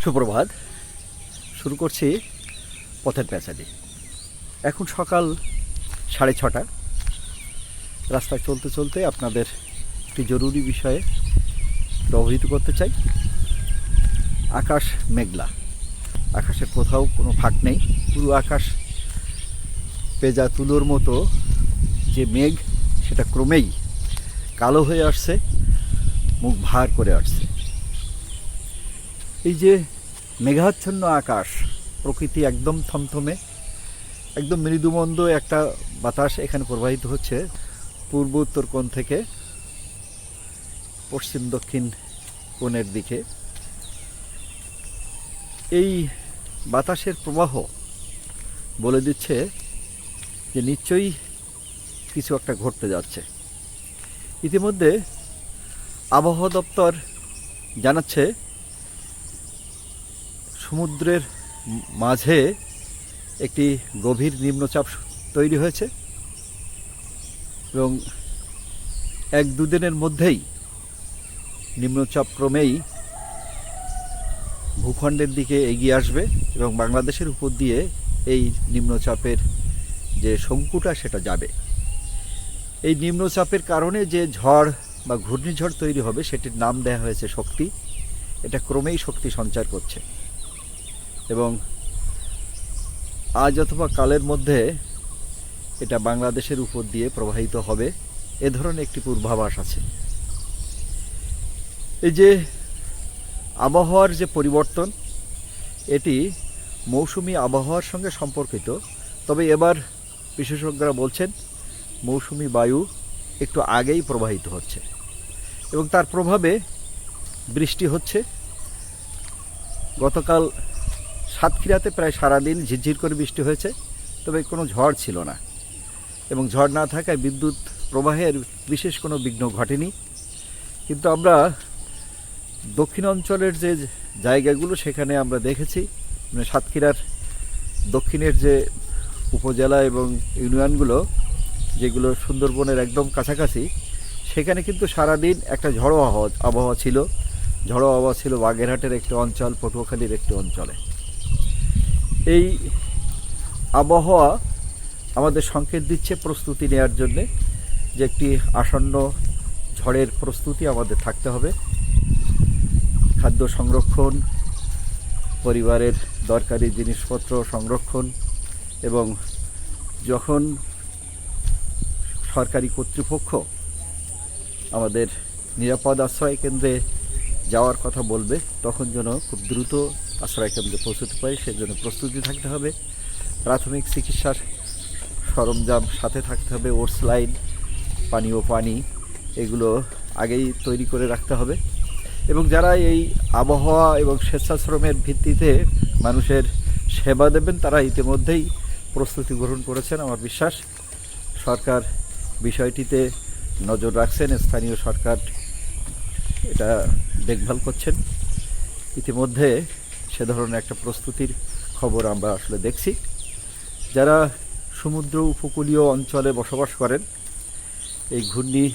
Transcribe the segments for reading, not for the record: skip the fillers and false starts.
সুপ্রভাত। শুরু করছি পথের প্যাঁচালি। এখন সকাল 6:30। রাস্তায় চলতে চলতে আপনাদের একটি জরুরি বিষয়ে অবহিত করতে চাই। আকাশ মেঘলা, আকাশের কোথাও কোনো ফাঁক নেই। পুরো আকাশ পেঁজা তুলোর মতো যে মেঘ, সেটা ক্রমেই কালো হয়ে আসছে, মুখ ভার করে আসছে। এই যে মেঘাচ্ছন্ন আকাশ, প্রকৃতি একদম থমথমে, একদম মৃদুমন্দ একটা বাতাস এখানে প্রবাহিত হচ্ছে পূর্ব উত্তর কোণ থেকে পশ্চিম দক্ষিণ কোণের দিকে। এই বাতাসের প্রবাহ বলে দিচ্ছে যে নিশ্চয়ই কিছু একটা ঘটতে যাচ্ছে। ইতিমধ্যে আবহাওয়া দপ্তর জানাচ্ছে সমুদ্রের মাঝে একটি গভীর নিম্নচাপ তৈরি হয়েছে এবং 1-2 দিনের মধ্যেই নিম্নচাপ ক্রমেই ভূখণ্ডের দিকে এগিয়ে আসবে এবং বাংলাদেশের উপর দিয়ে এই নিম্নচাপের যে শঙ্কুটা সেটা যাবে। এই নিম্নচাপের কারণে যে ঝড় বা ঘূর্ণিঝড় তৈরি হবে সেটির নাম দেওয়া হয়েছে শক্তি। এটা ক্রমেই শক্তি সঞ্চার করছে এবং আজ অথবা কালের মধ্যে এটা বাংলাদেশের উপর দিয়ে প্রবাহিত হবে, এ ধরনের একটি পূর্বাভাস আছে। এই যে আবহাওয়ার যে পরিবর্তন, এটি মৌসুমি আবহাওয়ার সঙ্গে সম্পর্কিত। তবে এবার বিশেষজ্ঞরা বলছেন মৌসুমি বায়ু একটু আগেই প্রবাহিত হচ্ছে এবং তার প্রভাবে বৃষ্টি হচ্ছে। গতকাল সাতক্ষীরাতে প্রায় সারাদিন ঝিরঝির করে বৃষ্টি হয়েছে, তবে কোনো ঝড় ছিল না এবং ঝড় না থাকায় বিদ্যুৎ প্রবাহের বিশেষ কোনো বিঘ্ন ঘটেনি। কিন্তু আমরা দক্ষিণ অঞ্চলের যে জায়গাগুলো সেখানে আমরা দেখেছি, মানে সাতক্ষীরার দক্ষিণের যে উপজেলা এবং ইউনিয়নগুলো যেগুলো সুন্দরবনের একদম কাছাকাছি, সেখানে কিন্তু সারাদিন একটা ঝড়ো আবহাওয়া ছিল। ঝড়ো আবহাওয়া ছিল বাগেরহাটের একটি অঞ্চল, পটুয়াখালীর একটি অঞ্চলে। এই আবহাওয়া আমাদের সংকেত দিচ্ছে প্রস্তুতি নেওয়ার জন্যে, যে একটি আসন্ন ঝড়ের প্রস্তুতি আমাদের থাকতে হবে। খাদ্য সংরক্ষণ, পরিবারের দরকারি জিনিসপত্র সংরক্ষণ এবং যখন সরকারি কর্তৃপক্ষ আমাদের নিরাপদ আশ্রয় কেন্দ্রে যাওয়ার কথা বলবে, তখন যেন খুব দ্রুত আশ্রয় কেন্দ্রে পৌঁছতে পারি, সেজন্য প্রস্তুতি থাকতে হবে। প্রাথমিক চিকিৎসার সরঞ্জাম সাথে থাকতে হবে, ওটস লাইন, পানীয় পানি, এগুলো আগেই তৈরি করে রাখতে হবে। এবং যারা এই আবহাওয়া এবং স্বেচ্ছাশ্রমের ভিত্তিতে মানুষের সেবা দেবেন, তারা ইতিমধ্যেই প্রস্তুতি গ্রহণ করেছেন। আমার বিশ্বাস সরকার বিষয়টিতে নজর রাখছেন, স্থানীয় সরকার এটা দেখভাল করছেন। ইতিমধ্যে সে ধরনের একটা প্রস্তুতির খবর আমরা আসলে দেখছি। যারা সমুদ্র উপকূলীয় অঞ্চলে বসবাস করেন, এই ঘূর্ণি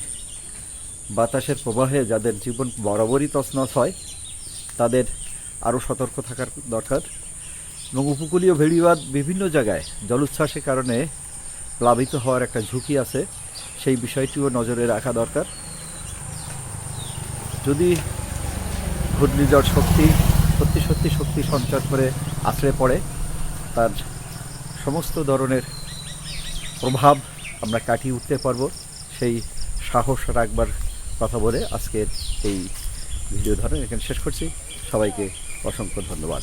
বাতাসের প্রবাহে যাদের জীবন বরাবরই তছনছ হয়, তাদের আরও সতর্ক থাকার দরকার। এবং উপকূলীয় ভেড়িবাঁধ বিভিন্ন জায়গায় জলোচ্ছ্বাসের কারণে প্লাবিত হওয়ার একটা ঝুঁকি আছে, সেই বিষয়টিও নজরে রাখা দরকার। যদি ঘূর্ণিঝড় সত্যি শক্তি সঞ্চার করে আছড়ে পড়ে, তার সমস্ত ধরনের প্রভাব আমরা কাটিয়ে উঠতে পারবো, সেই সাহস রাখবার কথা বলে আজকের এই ভিডিও ধারণ এখানে শেষ করছি। সবাইকে অসংখ্য ধন্যবাদ।